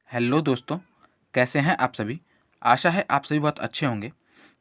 Hello दोस्तों, कैसे हैं आप सभी। आशा है आप सभी बहुत अच्छे होंगे।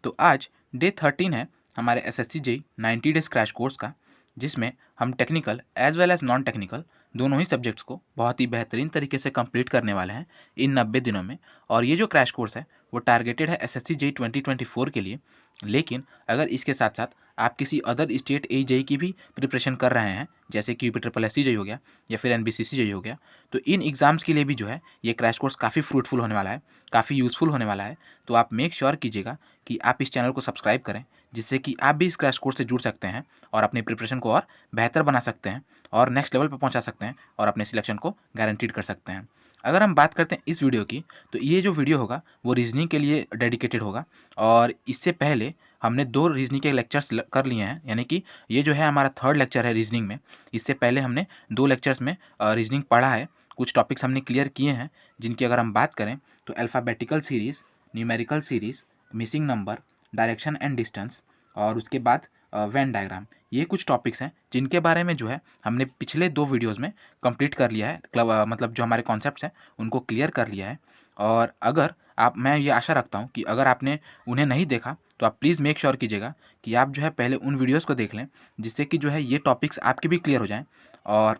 तो आज डे 13 है हमारे SSC JEE 90 days crash course का, जिसमें हम technical as well as non technical दोनों ही सब्जेक्ट्स को बहुत ही बेहतरीन तरीके से कंप्लीट करने वाले हैं इन 90 दिनों में। और ये जो क्रैश कोर्स है वो टारगेटेड है एसएससी जेईई 2024 के लिए। लेकिन अगर इसके साथ साथ आप किसी अदर स्टेट जेईई की भी प्रिपरेशन कर रहे हैं, जैसे कि यूपी ट्रिपल एससी जेईई हो गया या फिर एनबीसीसी जेईई हो गया, तो इन एग्ज़ाम्स के लिए भी जो है ये क्रैश कोर्स काफ़ी फ्रूटफुल होने वाला है, काफ़ी यूज़फुल होने वाला है। तो आप मेक श्योर कीजिएगा कि आप इस चैनल को सब्सक्राइब करें, जिससे कि आप भी इस क्रैश कोर्स से जुड़ सकते हैं और अपनी प्रिपरेशन को और बेहतर बना सकते हैं और नेक्स्ट लेवल पर पहुंचा सकते हैं और अपने सिलेक्शन को गारंटीड कर सकते हैं। अगर हम बात करते हैं इस वीडियो की, तो ये जो वीडियो होगा वो रीजनिंग के लिए डेडिकेटेड होगा। और इससे पहले हमने 2 रीजनिंग के लेक्चर्स कर लिए हैं, यानी कि ये जो है हमारा 3rd लेक्चर है रीजनिंग में। इससे पहले हमने 2 लेक्चर्स में रीजनिंग पढ़ा है, कुछ टॉपिक्स हमने क्लियर किए हैं, जिनकी अगर हम बात करें तो alphabetical series, numerical series, missing number, direction and distance और उसके बाद वेन डायग्राम। ये कुछ टॉपिक्स हैं जिनके बारे में जो है हमने पिछले 2 वीडियोज़ में कंप्लीट कर लिया है, मतलब जो हमारे कॉन्सेप्ट्स हैं उनको क्लियर कर लिया है। और अगर मैं ये आशा रखता हूँ कि अगर आपने उन्हें नहीं देखा तो आप प्लीज़ मेक श्योर कीजिएगा कि आप जो है पहले उन वीडियोज़ को देख लें, जिससे कि जो है ये टॉपिक्स आपके भी क्लियर हो जाएँ। और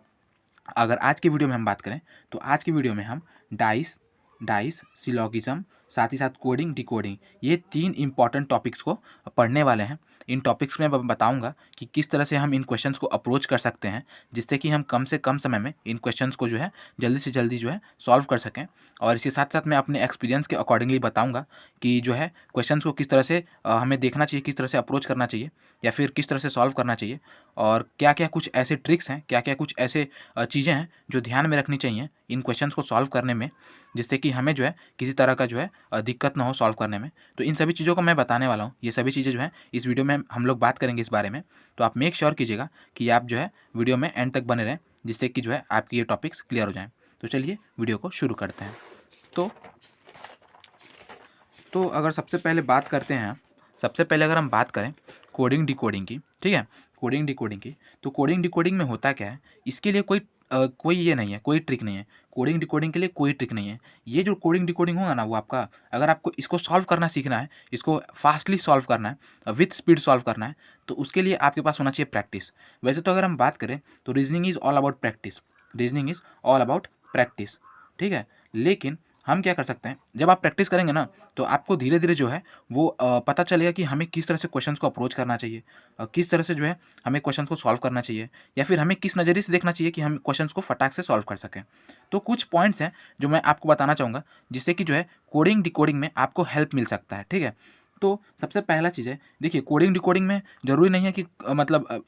अगर आज की वीडियो में हम बात करें तो आज की वीडियो में हम डाइस सिलोगिज्म, साथ ही साथ कोडिंग डिकोडिंग, ये 3 इंपॉर्टेंट टॉपिक्स को पढ़ने वाले हैं। इन टॉपिक्स में मैं बताऊंगा कि किस तरह से हम इन क्वेश्चंस को अप्रोच कर सकते हैं, जिससे कि हम कम से कम समय में इन क्वेश्चंस को जो है जल्दी से जल्दी जो है सॉल्व कर सकें। और इसके साथ साथ मैं अपने एक्सपीरियंस के अकॉर्डिंगली बताऊँगा कि जो है क्वेश्चंस को किस तरह से हमें देखना चाहिए, किस तरह से अप्रोच करना चाहिए या फिर किस तरह से सॉल्व करना चाहिए। और क्या क्या कुछ ऐसे ट्रिक्स हैं, क्या क्या कुछ ऐसे चीज़ें हैं जो ध्यान में रखनी चाहिए इन क्वेश्चंस को सॉल्व करने में, जिससे कि हमें जो है किसी तरह का जो है दिक्कत ना हो सॉल्व करने में। तो इन सभी चीज़ों को मैं बताने वाला हूँ। ये सभी चीज़ें जो है इस वीडियो में हम लोग बात करेंगे इस बारे में। तो आप मेक श्योर कीजिएगा कि आप जो है वीडियो में एंड तक बने रहें, जिससे कि जो है आपके ये टॉपिक्स क्लियर हो जाएँ। तो चलिए वीडियो को शुरू करते हैं। तो अगर सबसे पहले बात करते हैं, सबसे पहले अगर हम बात करें कोडिंग डिकोडिंग की, ठीक है, कोडिंग डिकोडिंग की, तो कोडिंग डिकोडिंग में होता क्या है, इसके लिए कोई ये नहीं है, कोई ट्रिक नहीं है। कोडिंग डिकोडिंग के लिए कोई ट्रिक नहीं है। ये जो कोडिंग डिकोडिंग होगा ना, वो आपका, अगर आपको इसको सॉल्व करना सीखना है, इसको फास्टली सॉल्व करना है, विथ स्पीड सॉल्व करना है, तो उसके लिए आपके पास होना चाहिए प्रैक्टिस। वैसे तो अगर हम बात करें तो reasoning is all about practice, reasoning is all about practice, ठीक है। लेकिन हम क्या कर सकते हैं, जब आप प्रैक्टिस करेंगे ना, तो आपको धीरे धीरे जो है वो पता चलेगा कि हमें किस तरह से क्वेश्चंस को अप्रोच करना चाहिए, किस तरह से जो है हमें क्वेश्चंस को सॉल्व करना चाहिए, या फिर हमें किस नज़रिए से देखना चाहिए कि हम क्वेश्चंस को फटाक से सॉल्व कर सकें। तो कुछ पॉइंट्स हैं जो मैं आपको बताना चाहूँगा, जिससे कि जो है कोडिंग डिकोडिंग में आपको हेल्प मिल सकता है, ठीक है। तो सबसे पहला चीज़ है, देखिए कोडिंग डिकोडिंग में ज़रूरी नहीं है कि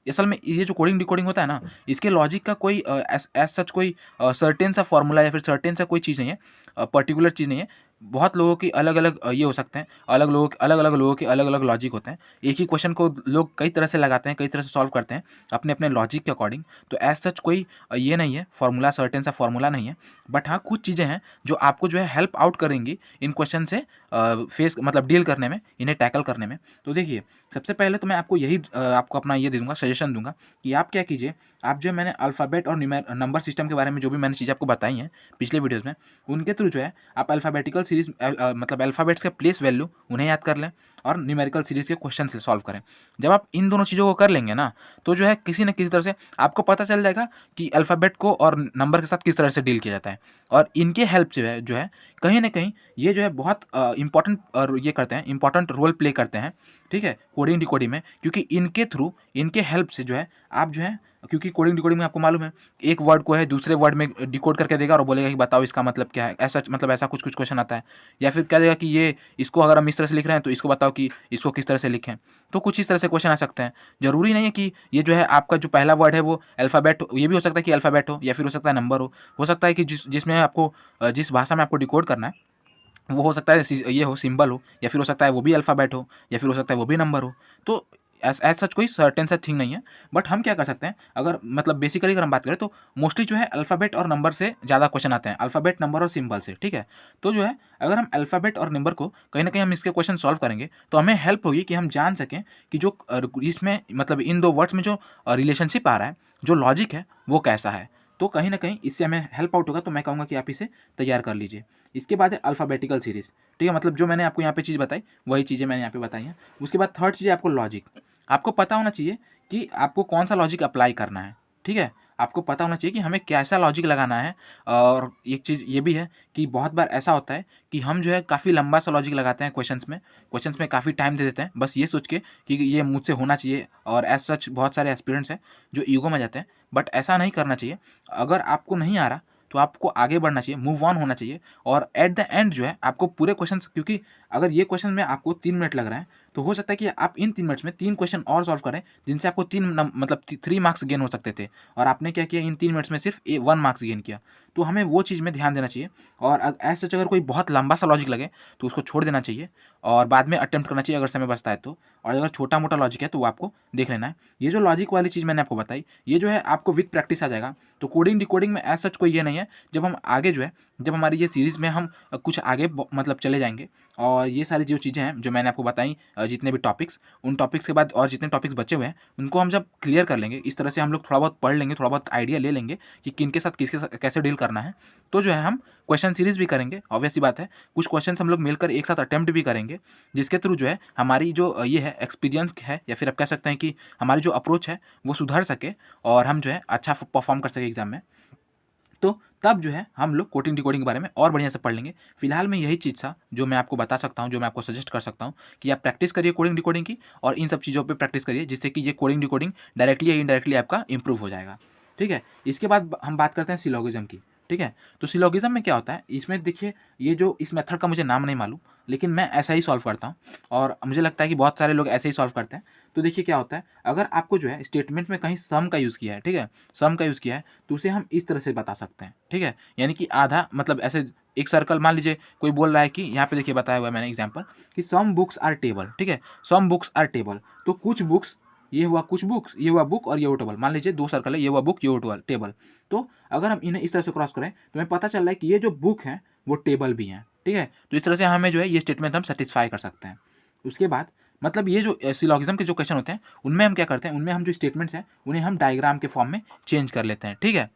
असल में ये जो कोडिंग डिकोडिंग होता है ना, इसके लॉजिक का कोई एज सच कोई सर्टेन सा फॉर्मूला या फिर सर्टेन सा कोई चीज़ नहीं है, पर्टिकुलर चीज़ नहीं है। बहुत लोगों की अलग-अलग ये हो सकते हैं, अलग-अलग लोगों के अलग-अलग लॉजिक होते हैं। एक ही क्वेश्चन को लोग कई तरह से लगाते हैं, कई तरह से सॉल्व करते हैं अपने-अपने लॉजिक के अकॉर्डिंग। तो एज सच कोई ये नहीं है फॉर्मूला, सर्टेन सा फॉर्मूला नहीं है। बट हाँ, कुछ चीज़ें हैं जो आपको जो है हेल्प आउट करेंगी इन क्वेश्चन से डील करने में, इन्हें टैकल करने में। तो देखिए, सबसे पहले तो मैं आपको यही आपको अपना ये दे दूँगा, सजेशन दूँगा कि आप क्या कीजिए, आप जो मैंने अल्फ़ाबेट और नंबर सिस्टम के बारे में जो भी मैंने चीज़ें आपको बताई हैं पिछले वीडियोज़ में, उनके थ्रू जो है आप अल्फ़ाबेटिकल सीरीज़ मतलब अल्फ़ाबेट्स के प्लेस वैल्यू उन्हें याद कर लें और न्यूमेरिकल सीरीज़ के क्वेश्चन से सॉल्व करें। जब आप इन दोनों चीज़ों को कर लेंगे ना, तो जो है किसी न किसी तरह से आपको पता चल जाएगा कि अल्फ़ाबेट को और नंबर के साथ किस तरह से डील किया जाता है। और इनके हेल्प से जो है कहीं न कहीं ये जो है बहुत इम्पोर्टेंट और ये करते हैं, इम्पोर्टेंट रोल प्ले करते हैं, ठीक है, कोडिंग डिकोडिंग में। क्योंकि इनके थ्रू, इनके हेल्प से जो है आप जो है, क्योंकि कोडिंग डिकोडिंग में आपको मालूम है, एक वर्ड को है दूसरे वर्ड में डिकोड करके देगा और बोलेगा कि बताओ इसका मतलब क्या है। ऐसा मतलब ऐसा कुछ-कुछ क्वेश्चन आता है। या फिर कह देगा कि ये इसको अगर हम इस तरह से लिख रहे हैं तो इसको बताओ कि इसको किस तरह से लिखें। तो कुछ इस तरह से क्वेश्चन आ सकते हैं। ज़रूरी नहीं है कि ये जो है आपका जो पहला वर्ड है वो अल्फ़ाबेट हो, ये भी हो सकता है कि अल्फ़ाबेट हो या फिर हो सकता है नंबर हो। हो सकता है कि जिसमें आपको जिस भाषा में आपको डिकोड करना है, वो हो सकता है ये हो, सिंबल हो, या फिर हो सकता है वो भी अल्फ़ाबेट हो, या फिर हो सकता है वो भी नंबर हो। तो एज़ सच कोई सर्टेन सा थिंग नहीं है। बट हम क्या कर सकते हैं, अगर मतलब बेसिकली अगर हम बात करें तो मोस्टली जो है अल्फ़ाबेट और नंबर से ज़्यादा क्वेश्चन आते हैं, अल्फ़ाबेट, नंबर और सिंबल से, ठीक है। तो जो है अगर हम अल्फ़ाबेट और नंबर को कहीं न कहीं हम इसके क्वेश्चन सॉल्व करेंगे, तो हमें हेल्प होगी कि हम जान सकें कि जो इसमें मतलब इन 2 वर्ड्स में जो रिलेशनशिप आ रहा है, जो लॉजिक है, वो कैसा है। तो कहीं ना कहीं इससे हमें हेल्प आउट होगा, तो मैं कहूँगा कि आप इसे तैयार कर लीजिए। इसके बाद है अल्फ़ाबेटिकल सीरीज़, ठीक है, मतलब जो मैंने आपको यहाँ पे चीज़ बताई वही चीज़ें मैंने यहाँ पे बताई हैं। उसके बाद थर्ड चीज़ है आपको लॉजिक। आपको पता होना चाहिए कि आपको कौन सा लॉजिक अप्लाई करना है, ठीक है, आपको पता होना चाहिए कि हमें कैसा लॉजिक लगाना है। और एक चीज़ ये भी है कि बहुत बार ऐसा होता है कि हम जो है काफ़ी लंबा सा लॉजिक लगाते हैं क्वेश्चंस में काफ़ी टाइम दे देते हैं बस ये सोच के कि ये मुझसे होना चाहिए, और एज सच बहुत सारे एस्पिरेंट्स हैं जो ईगो में जाते हैं, बट ऐसा नहीं करना चाहिए। अगर आपको नहीं आ रहा तो आपको आगे बढ़ना चाहिए, मूव ऑन होना चाहिए, और एट द एंड जो है आपको पूरे क्वेश्चंस, क्योंकि अगर ये क्वेश्चन में आपको 3 मिनट लग रहा है तो हो सकता है कि आप इन 3 मिनट्स में 3 क्वेश्चन और सॉल्व करें जिनसे आपको 3 मार्क्स गेन हो सकते थे, और आपने क्या किया, इन 3 मिनट्स में सिर्फ 1 मार्क्स गेन किया। तो हमें वो चीज़ में ध्यान देना चाहिए, और एज सच अगर कोई बहुत लंबा सा लॉजिक लगे तो उसको छोड़ देना चाहिए और बाद में अटेम्प्ट करना चाहिए अगर समय बचता है तो, और अगर छोटा मोटा लॉजिक है तो वो आपको देख लेना है। ये जो लॉजिक वाली चीज़ मैंने आपको बताई, ये जो है आपको विद प्रैक्टिस आ जाएगा। तो कोडिंग डिकोडिंग में एज सच कोई ये नहीं है, जब हम आगे जो है, जब हमारी ये सीरीज़ में हम कुछ आगे मतलब चले जाएंगे, और ये सारी जो चीज़ें हैं जो मैंने आपको बताई, जितने भी टॉपिक्स, उन टॉपिक्स के बाद और जितने टॉपिक्स बचे हुए हैं उनको हम जब क्लियर कर लेंगे, इस तरह से हम लोग थोड़ा बहुत पढ़ लेंगे, थोड़ा बहुत आइडिया ले लेंगे कि किनके साथ किसके साथ कैसे डील करना है, तो जो है हम क्वेश्चन सीरीज़ भी करेंगे। ऑब्वियस सी बात है, कुछ क्वेश्चन हम लोग मिलकर एक साथ अटेम्प्ट भी करेंगे, जिसके थ्रू जो है हमारी जो ये है एक्सपीरियंस है, या फिर आप कह सकते हैं कि हमारी जो अप्रोच है वो सुधर सके, और हम जो है अच्छा परफॉर्म कर सके एग्जाम में। तो तब जो है हम लोग कोडिंग डिकोडिंग के बारे में और बढ़िया से पढ़ लेंगे। फिलहाल में यही चीज़ था जो मैं आपको बता सकता हूँ, जो मैं आपको सजेस्ट कर सकता हूँ कि आप प्रैक्टिस करिए कोडिंग डिकोडिंग की, और इन सब चीज़ों पे प्रैक्टिस करिए, जिससे कि ये कोडिंग डिकोडिंग डायरेक्टली या इनडायरेक्टली आपका इंप्रूव हो जाएगा, ठीक है। इसके बाद हम बात करते हैं सिलोगिज्म की, ठीक है। तो सिलोगिज्म में क्या होता है, इसमें देखिए, ये जो इस मेथड का मुझे नाम नहीं मालूम, लेकिन मैं ऐसा ही सॉल्व करता हूँ, और मुझे लगता है कि बहुत सारे लोग ऐसे ही सॉल्व करते हैं। तो देखिए क्या होता है, अगर आपको जो है स्टेटमेंट में कहीं सम का यूज़ किया है, ठीक है, सम का यूज़ किया है, तो उसे हम इस तरह से बता सकते हैं, ठीक है। यानी कि आधा मतलब ऐसे एक सर्कल, मान लीजिए कोई बोल रहा है कि यहाँ पे देखिए बताया हुआ है मैंने एग्जांपल कि सम बुक्स आर टेबल, ठीक है, सम बुक्स आर टेबल, तो कुछ बुक्स, ये हुआ कुछ बुक्स, ये हुआ बुक और ये हुआ टेबल, मान लीजिए 2 सर्कल है, ये हुआ बुक, ये हुआ टेबल। तो अगर हम इन्हें इस तरह से क्रॉस करें तो हमें पता चल रहा है कि ये जो बुक है वो टेबल भी है, ठीक है। तो इस तरह से हमें जो है ये स्टेटमेंट हम सेटिस्फाई कर सकते हैं। उसके बाद मतलब ये जो सिलोगिज्म के जो क्वेश्चन होते हैं उनमें हम क्या करते हैं, उनमें हम जो स्टेटमेंट्स हैं उन्हें हम डायग्राम के फॉर्म में चेंज कर लेते हैं, ठीक है।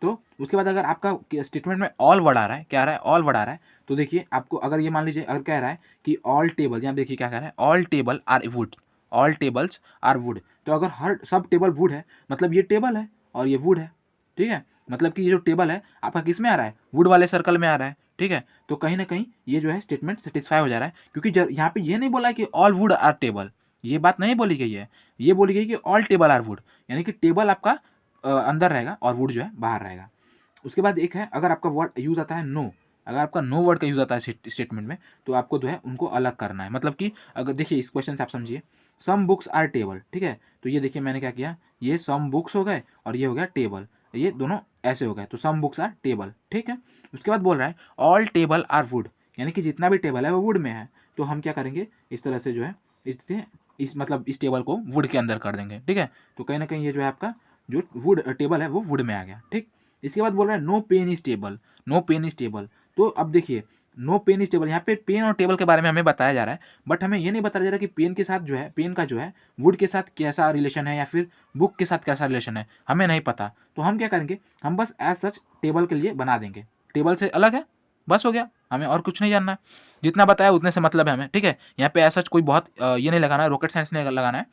तो उसके बाद अगर आपका स्टेटमेंट में ऑल वर्ड आ रहा है, क्या आ रहा है, ऑल वर्ड आ रहा है, तो देखिए आपको अगर ये मान लीजिए अगर कह रहा है कि ऑल टेबल, यहाँ देखिए क्या कह रहा है, all table are wood, all tables are wood, तो अगर हर सब टेबल वुड है मतलब ये टेबल है और ये वुड है, ठीक है। मतलब कि ये जो टेबल है आपका किस में आ रहा है, वुड वाले सर्कल में आ रहा है, ठीक है। तो कहीं ना कहीं ये जो है स्टेटमेंट सेटिस्फाई हो जा रहा है, क्योंकि यहाँ पे ये नहीं बोला है कि ऑल वुड आर टेबल, ये बात नहीं बोली गई है, ये बोली गई कि ऑल टेबल आर वुड, यानी कि टेबल आपका अंदर रहेगा और वुड जो है बाहर रहेगा। उसके बाद एक है, अगर आपका वर्ड यूज़ आता है नो, अगर आपका नो वर्ड का यूज़ आता है स्टेटमेंट में, तो आपको जो है उनको अलग करना है। मतलब कि अगर देखिए इस क्वेश्चन से आप समझिए, सम बुक्स आर टेबल, ठीक है, तो ये देखिए मैंने क्या किया, ये सम बुक्स हो गए और ये हो गया टेबल, ये दोनों ऐसे हो गए, तो सम बुक्स आर टेबल, ठीक है। उसके बाद बोल रहा है ऑल टेबल आर वुड, यानी कि जितना भी टेबल है वो वुड में है, तो हम क्या करेंगे, इस तरह से जो है इस मतलब इस टेबल को वुड के अंदर कर देंगे, ठीक है। तो कहीं ना कहीं ये जो है आपका जो वुड टेबल है वो वुड में आ गया, ठीक। इसके बाद बोल रहा है no pen is table, no pen is table, तो अब देखिए नो पेन इज टेबल, यहाँ पे पेन और टेबल के बारे में हमें बताया जा रहा है, बट हमें ये नहीं बताया जा रहा कि पेन के साथ जो है, पेन का जो है वुड के साथ कैसा रिलेशन है या फिर बुक के साथ कैसा रिलेशन है, हमें नहीं पता। तो हम क्या करेंगे, हम बस एज सच टेबल के लिए बना देंगे, टेबल से अलग है, बस हो गया, हमें और कुछ नहीं जानना है, जितना बताया उतने से मतलब है हमें, ठीक है। यहाँ पे एज सच कोई बहुत ये नहीं लगाना है, रॉकेट साइंस नहीं लगाना है,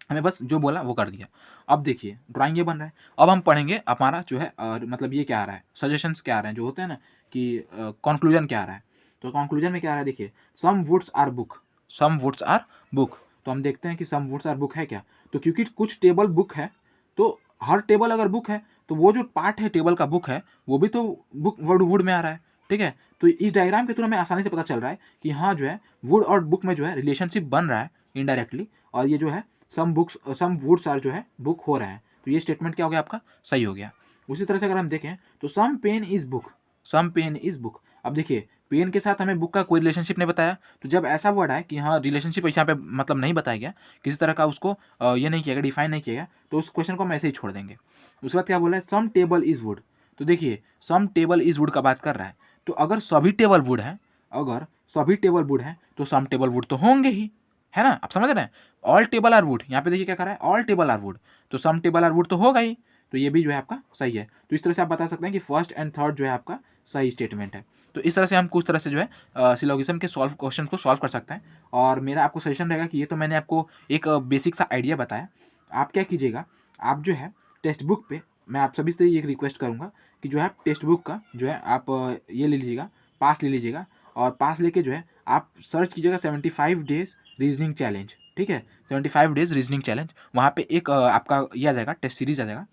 हमें बस जो बोला वो कर दिया। अब देखिए ड्राइंग ये बन रहा है, अब हम पढ़ेंगे हमारा जो है मतलब ये क्या आ रहा है, सजेशंस क्या आ रहे हैं, जो होते हैं ना कि कंक्लूजन क्या आ रहा है। तो कंक्लूजन में क्या आ रहा है, देखिए some woods are book, some woods are book, तो हम देखते हैं कि सम वुड्स आर बुक है क्या, तो क्योंकि कुछ टेबल बुक है, तो हर टेबल अगर बुक है तो वो जो पार्ट है टेबल का बुक है वो भी तो बुक वुड में आ रहा है, ठीक है। तो इस डायग्राम के थ्रू हमें आसानी से पता चल रहा है कि हाँ जो है वुड और बुक में जो है रिलेशनशिप बन रहा है इनडायरेक्टली, और ये जो है some books some woods are जो है बुक हो रहा है, तो ये स्टेटमेंट क्या हो गया आपका, सही हो गया। उसी तरह से अगर हम देखें तो some pen is book, some pen is book, अब देखिए पेन के साथ हमें बुक का कोई रिलेशनशिप नहीं बताया, तो जब ऐसा वर्ड है कि हाँ रिलेशनशिप यहाँ पे मतलब नहीं बताया गया, किसी तरह का उसको ये नहीं किया गया, डिफाइन नहीं किया गया, तो उस क्वेश्चन को हम ऐसे ही छोड़ देंगे। उसके बाद क्या बोला है, सम टेबल इज वुड, तो देखिए सम टेबल इज वुड का बात कर रहा है, तो अगर सभी टेबल वुड है, अगर सभी टेबल वुड है तो सम टेबल वुड तो होंगे ही, है ना, आप समझ रहे हैं। ऑल टेबल आर वुड, यहाँ पे देखिए क्या कर रहा है, ऑल टेबल आर वुड, तो सम टेबल आर वुड तो होगा ही, तो ये भी जो है आपका सही है। तो इस तरह से आप बता सकते हैं कि फर्स्ट एंड थर्ड जो है आपका सही स्टेटमेंट है। तो इस तरह से हम कुछ तरह से जो है सिलोगिज्म के क्वेश्चन को सॉल्व कर सकते हैं। और मेरा आपको सजेशन रहेगा कि ये तो मैंने आपको एक बेसिक सा आइडिया बताया। आप क्या कीजिएगा, आप जो है टेक्स्ट बुक पे, मैं आप सभी से एक रिक्वेस्ट करूँगा कि जो है आप टेक्स्ट बुक का जो है आप ये ले लीजिएगा, पास ले लीजिएगा। और पास लेके जो है आप सर्च कीजिएगा 75 डेज रीजनिंग चैलेंज, ठीक है, 75 डेज रीजनिंग चैलेंज। वहाँ पे एक आपका ये आ जाएगा, टेस्ट सीरीज आ जाएगा।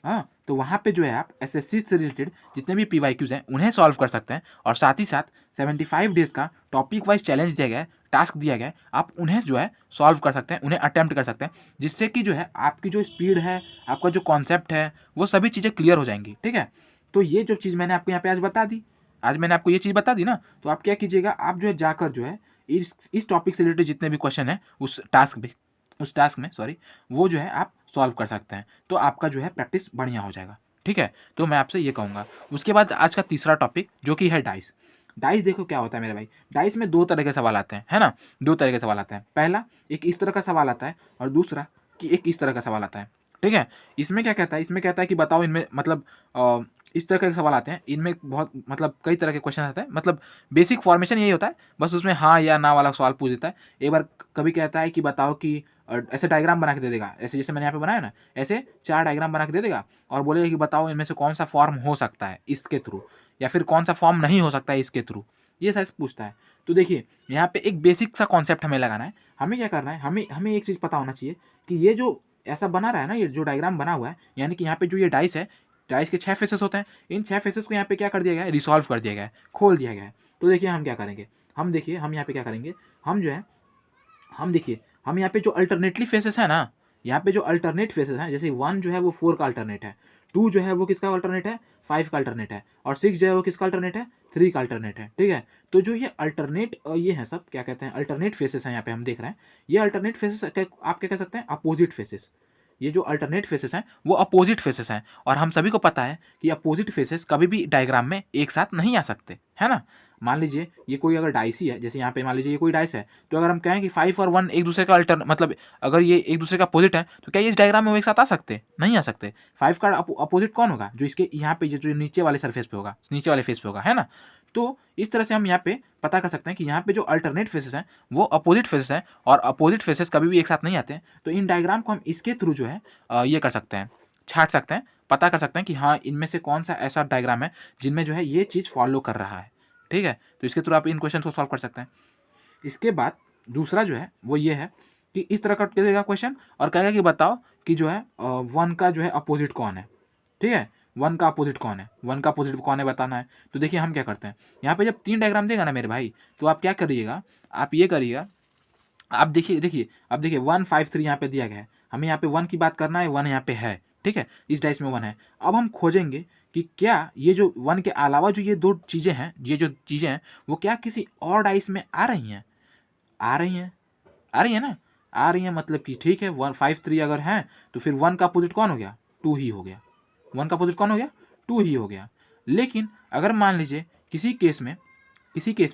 हाँ, तो वहाँ पे जो है आप एसएससी से रिलेटेड जितने भी पीवाईक्यूज हैं उन्हें सॉल्व कर सकते हैं। और साथ ही साथ 75 डेज का टॉपिक वाइज चैलेंज दिया गया है, टास्क दिया गया है, आप उन्हें जो है सॉल्व कर सकते हैं, उन्हें अटेम्प्ट कर सकते हैं, जिससे कि जो है आपकी जो स्पीड है, आपका जो कॉन्सेप्ट है, वो सभी चीज़ें क्लियर हो जाएंगी। ठीक है, तो ये जो चीज़ मैंने आपको यहाँ पे आज बता दी, आज मैंने आपको ये चीज़ बता दी ना, तो आप क्या कीजिएगा, आप जो है जाकर जो है इस टॉपिक से रिलेटेड जितने भी क्वेश्चन है उस टास्क में सॉरी, वो जो है आप सॉल्व कर सकते हैं। तो आपका जो है प्रैक्टिस बढ़िया हो जाएगा। ठीक है, तो मैं आपसे ये कहूँगा। उसके बाद आज का तीसरा टॉपिक जो कि है डाइस। डाइस देखो क्या होता है मेरे भाई, डाइस में 2 तरह के सवाल आते हैं, है ना, 2 तरह के सवाल आते हैं। पहला एक इस तरह का सवाल आता है और दूसरा कि एक इस तरह का सवाल आता है। ठीक है, इसमें क्या कहता है, इसमें कहता है कि बताओ इनमें मतलब इस तरह के सवाल आते हैं, इनमें बहुत मतलब कई तरह के क्वेश्चन आते हैं, मतलब बेसिक फॉर्मेशन यही होता है, बस उसमें हाँ या ना वाला सवाल पूछ देता है। एक बार कभी कहता है कि बताओ कि ऐसे डायग्राम बना के दे देगा, ऐसे जैसे मैंने यहाँ पे बनाया ना, ऐसे 4 डायग्राम बना के दे देगा और बोलेगा कि बताओ इनमें से कौन सा फॉर्म हो सकता है इसके थ्रू, या फिर कौन सा फॉर्म नहीं हो सकता है इसके थ्रू, ये साइज पूछता है। तो देखिए यहाँ पे एक बेसिक सा कॉन्सेप्ट हमें लगाना है। हमें क्या करना है, हमें एक चीज़ पता होना चाहिए कि ये जो ऐसा बना रहा है ना, ये जो डायग्राम बना हुआ है, यानी कि यहाँ पे जो ये डाइस है, डाइस के 6 फेसेस होते हैं। इन 6 फेसेस को यहाँ पे क्या कर दिया गया है, रिसॉल्व कर दिया गया है, खोल दिया गया है। तो देखिए हम क्या करेंगे, हम देखिए हम यहाँ पे क्या करेंगे, हम जो है हम देखिए हम यहाँ पे जो अल्टरनेटली फेसेस है ना, यहाँ पे जो अल्टरनेट फेसेस हैं, जैसे 1 जो है वो 4 का अल्टरनेट है, 2 जो है वो किसका अल्टरनेट है, 5 का अल्टरनेट है, और 6 जो है वो किसका अल्टरनेट है, 3 का अल्टरनेट है। ठीक है, तो जो ये अल्टरनेट ये है सब क्या कहते हैं, अल्टरनेट फेसेस हैं, यहाँ पे हम देख रहे हैं। ये अल्टरनेट फेसेस आप क्या कह सकते हैं, अपोजिट फेसेस। ये जो अल्टरनेट फेसेस हैं वो अपोजिट फेसेस हैं, और हम सभी को पता है कि अपोजिट फेसेस कभी भी डायग्राम में एक साथ नहीं आ सकते, है ना। मान लीजिए ये कोई अगर डाइस ही है, जैसे यहाँ पे मान लीजिए ये कोई डाइस है, तो अगर हम कहें कि 5 और 1 एक दूसरे का मतलब अगर ये एक दूसरे का अपोजिट है, तो क्या ये इस डायग्राम में वो एक साथ आ सकते, नहीं आ सकते। 5 का अपोजिट कौन होगा, जो इसके यहाँ पे जो नीचे वाले सरफेस पे होगा, नीचे वाले फेस पे होगा, है ना। तो इस तरह से हम यहाँ पे पता कर सकते हैं कि यहाँ पे जो अल्टरनेट फेसेस हैं वो अपोजिट फेसेस हैं, और अपोजिट फेसेस कभी भी एक साथ नहीं आते हैं। तो इन डायग्राम को हम इसके थ्रू जो है ये कर सकते हैं, छाट सकते हैं, पता कर सकते हैं कि हाँ इनमें से कौन सा ऐसा डायग्राम है जिनमें जो है ये चीज़ फॉलो कर रहा है। ठीक है, तो इसके थ्रू आप इन क्वेश्चन को सॉल्व कर सकते हैं। इसके बाद दूसरा जो है वो ये है कि इस तरह का देगा क्वेश्चन और कहेगा कि बताओ कि जो है 1 का जो है अपोजिट कौन है। ठीक है, 1 का अपोजिट कौन है, 1 का अपोजिट कौन है बताना है। तो देखिए हम क्या करते हैं, यहाँ पे जब 3 डायग्राम देगा ना मेरे भाई, तो आप क्या करिएगा, आप ये करिएगा, आप देखिए अब देखिए 1 5 3 यहाँ पे दिया गया है, हमें यहाँ पे 1 की बात करना है, 1 यहाँ पे है। ठीक है, इस डाइस में 1 है। अब हम खोजेंगे कि क्या ये जो 1 के अलावा जो ये 2 चीज़ें हैं, ये जो चीज़ें हैं वो क्या किसी और डाइस में आ रही हैं, आ रही हैं, आ रही है ना, आ रही है, मतलब कि ठीक है 1 5 3 अगर हैं तो फिर 1 का अपोजिट कौन हो गया, 2 ही हो गया। 1 का अपोजिट कौन हो गया, 2 ही हो गया। लेकिन अगर मान लीजिए किसी केस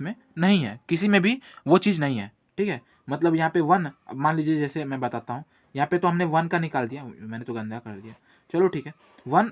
में नहीं है, किसी में भी वो चीज़ नहीं है। ठीक है, मतलब यहाँ पे 1 मान लीजिए, जैसे मैं बताता हूँ, यहाँ पे तो हमने 1 का निकाल दिया, मैंने तो गंदा कर दिया, चलो ठीक है। 1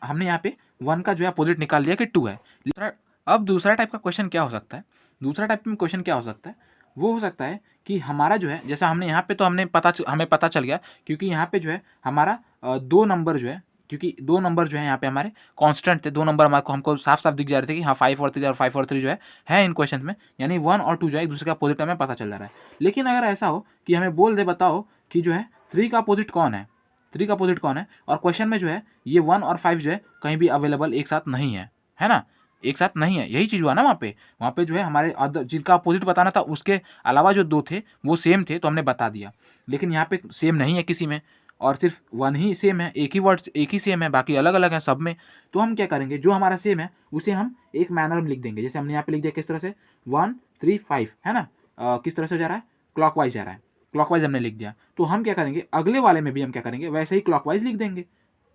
हमने यहाँ पे 1 का जो है अपोजिट निकाल दिया कि 2 है। अब दूसरा टाइप का क्वेश्चन क्या हो सकता है, दूसरा टाइप में क्वेश्चन क्या हो सकता है, वो हो सकता है कि हमारा जो है, जैसा हमने यहाँ पे तो हमें पता चल गया, क्योंकि यहाँ पे जो है हमारा 2 नंबर जो है, क्योंकि 2 नंबर जो है यहाँ पे हमारे कांस्टेंट थे, 2 नंबर हमारे को हमको साफ दिख जा रहे थे कि हाँ 5 और 3 जो है इन क्वेश्चन में, यानी 1 और 2 जो है एक दूसरे का अपोजिट हमें पता चल जा रहा है। लेकिन अगर ऐसा हो कि हमें बोल दे बताओ कि जो है 3 का अपोजिट कौन है, 3 का अपोजिट कौन है, और क्वेश्चन में जो है ये 1 और 5 जो है कहीं भी अवेलेबल एक साथ नहीं है ना, एक साथ नहीं है, यही चीज़ हुआ ना वहाँ पे जो है हमारे अदर जिनका अपोजिट बताना था उसके अलावा जो 2 थे वो सेम थे, तो हमने बता दिया। लेकिन यहाँ पे सेम नहीं है किसी में, और सिर्फ 1 ही सेम है, एक ही वर्ड एक ही सेम है, बाकी अलग अलग है सब में। तो हम क्या करेंगे, जो हमारा सेम है उसे हम एक मैनर में लिख देंगे, जैसे हमने यहाँ पे लिख दिया किस तरह से 1 3 5, है ना, किस तरह से जा रहा है, क्लॉकवाइज जा रहा है, क्लॉकवाइज हमने लिख दिया। तो हम क्या करेंगे, अगले वाले में भी हम क्या करेंगे, वैसे ही क्लॉकवाइज लिख देंगे,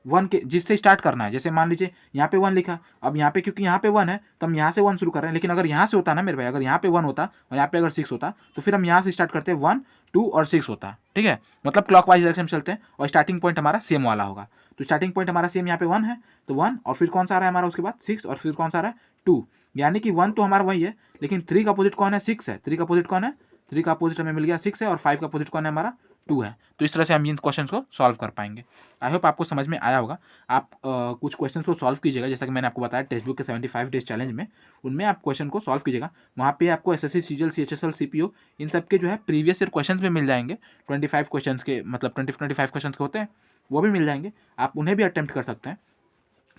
1 के जिससे स्टार्ट करना है। जैसे मान लीजिए यहाँ पे 1 लिखा, अब यहाँ पे क्योंकि यहाँ पे 1 है तो हम यहाँ से 1 शुरू कर रहे हैं। लेकिन अगर यहाँ से होता ना मेरे भाई, अगर यहाँ पे 1 होता और यहाँ पे अगर 6 होता तो फिर हम यहाँ से स्टार्ट करते 1, 2 और 6 होता। ठीक है, मतलब क्लॉकवाइज डायरेक्शन में चलते हैं और स्टार्टिंग पॉइंट हमारा सेम वाला होगा। तो स्टार्टिंग पॉइंट हमारा सेम यहाँ पे 1 है तो 1 और फिर कौन सा आ रहा है हमारा उसके बाद 6 और फिर कौन सा आ रहा है 2, यानी कि 1 तो हमारा वही है लेकिन 3 का अपोजिट कौन है 6 है। 3 का अपोजिट कौन है, 3 का अपोजिट हमें मिल गया 6 है और 5 का अपोजिट कौन है हमारा 2 है। तो इस तरह से हम इन क्वेश्चन को सॉल्व कर पाएंगे। आई होप आपको समझ में आया होगा। आप कुछ क्वेश्चन को सॉल्व कीजिएगा, जैसा कि मैंने आपको बताया टेक्स्ट बुक के 75 डेज चैलेंज में, उनमें आप क्वेश्चन को सॉल्व कीजिएगा। वहाँ पे आपको एसएससी, सीजीएल, सीएचएसएल, सीपीओ इन सब के जो है प्रीवियस ईयर क्वेश्चन भी मिल जाएंगे। 25 क्वेश्चन के, मतलब 25 क्वेश्चन के होते हैं, वो भी मिल जाएंगे। आप उन्हें भी अटेम्प्ट कर सकते हैं,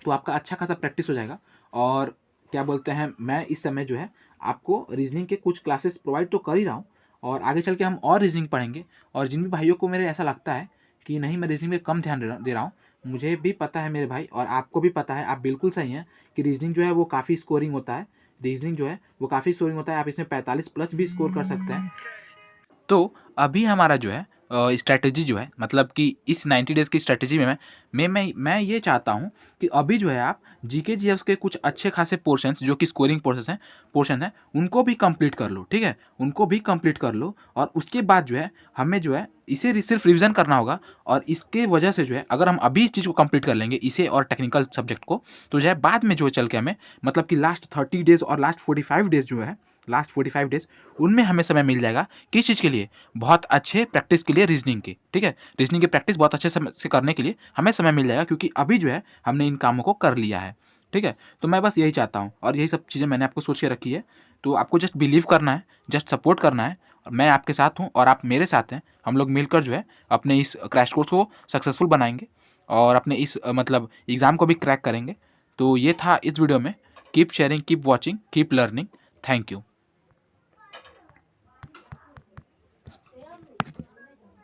तो आपका अच्छा खासा प्रैक्टिस हो जाएगा। और क्या बोलते हैं, मैं इस समय जो है आपको रीजनिंग के कुछ क्लासेस प्रोवाइड तो कर ही रहा हूँ और आगे चल के हम और रीजनिंग पढ़ेंगे। और जिन भी भाइयों को मेरे ऐसा लगता है कि नहीं मैं रीजनिंग में कम ध्यान दे रहा हूँ, मुझे भी पता है मेरे भाई और आपको भी पता है, आप बिल्कुल सही हैं कि रीजनिंग जो है वो काफ़ी स्कोरिंग होता है। रीजनिंग जो है वो काफ़ी स्कोरिंग होता है, आप इसमें 45+ भी स्कोर कर सकते हैं। तो अभी हमारा जो है स्ट्रैटेजी जो है, मतलब कि इस 90 डेज़ की स्ट्रैटेजी में मैं ये चाहता हूँ कि अभी जो है आप जीके जीएस के कुछ अच्छे खासे पोर्शंस जो कि स्कोरिंग पोर्शन है उनको भी कंप्लीट कर लो। ठीक है, उनको भी कंप्लीट कर लो और उसके बाद जो है हमें जो है इसे सिर्फ रिवीजन करना होगा। और इसके वजह से जो है अगर हम अभी इस चीज़ को कंप्लीट कर लेंगे, इसे और टेक्निकल सब्जेक्ट को, तो जो है बाद में जो है चल के हमें, मतलब कि लास्ट 30 डेज़ और लास्ट 45 डेज़ जो है, लास्ट 45 डेज़ उनमें हमें समय मिल जाएगा किस चीज़ के लिए, बहुत अच्छे प्रैक्टिस के लिए, रीजनिंग की। ठीक है, रीजनिंग की प्रैक्टिस बहुत अच्छे से करने के लिए हमें समय मिल जाएगा, क्योंकि अभी जो है हमने इन कामों को कर लिया है। ठीक है, तो मैं बस यही चाहता हूँ और यही सब चीज़ें मैंने आपको सोच के रखी है। तो आपको जस्ट बिलीव करना है, जस्ट सपोर्ट करना है। और मैं आपके साथ हूँ और आप मेरे साथ हैं। हम लोग मिलकर जो है अपने इस क्रैश कोर्स को सक्सेसफुल बनाएंगे और अपने इस मतलब एग्ज़ाम को भी क्रैक करेंगे। तो ये था इस वीडियो में। Keep sharing, keep watching, keep learning. Thank you.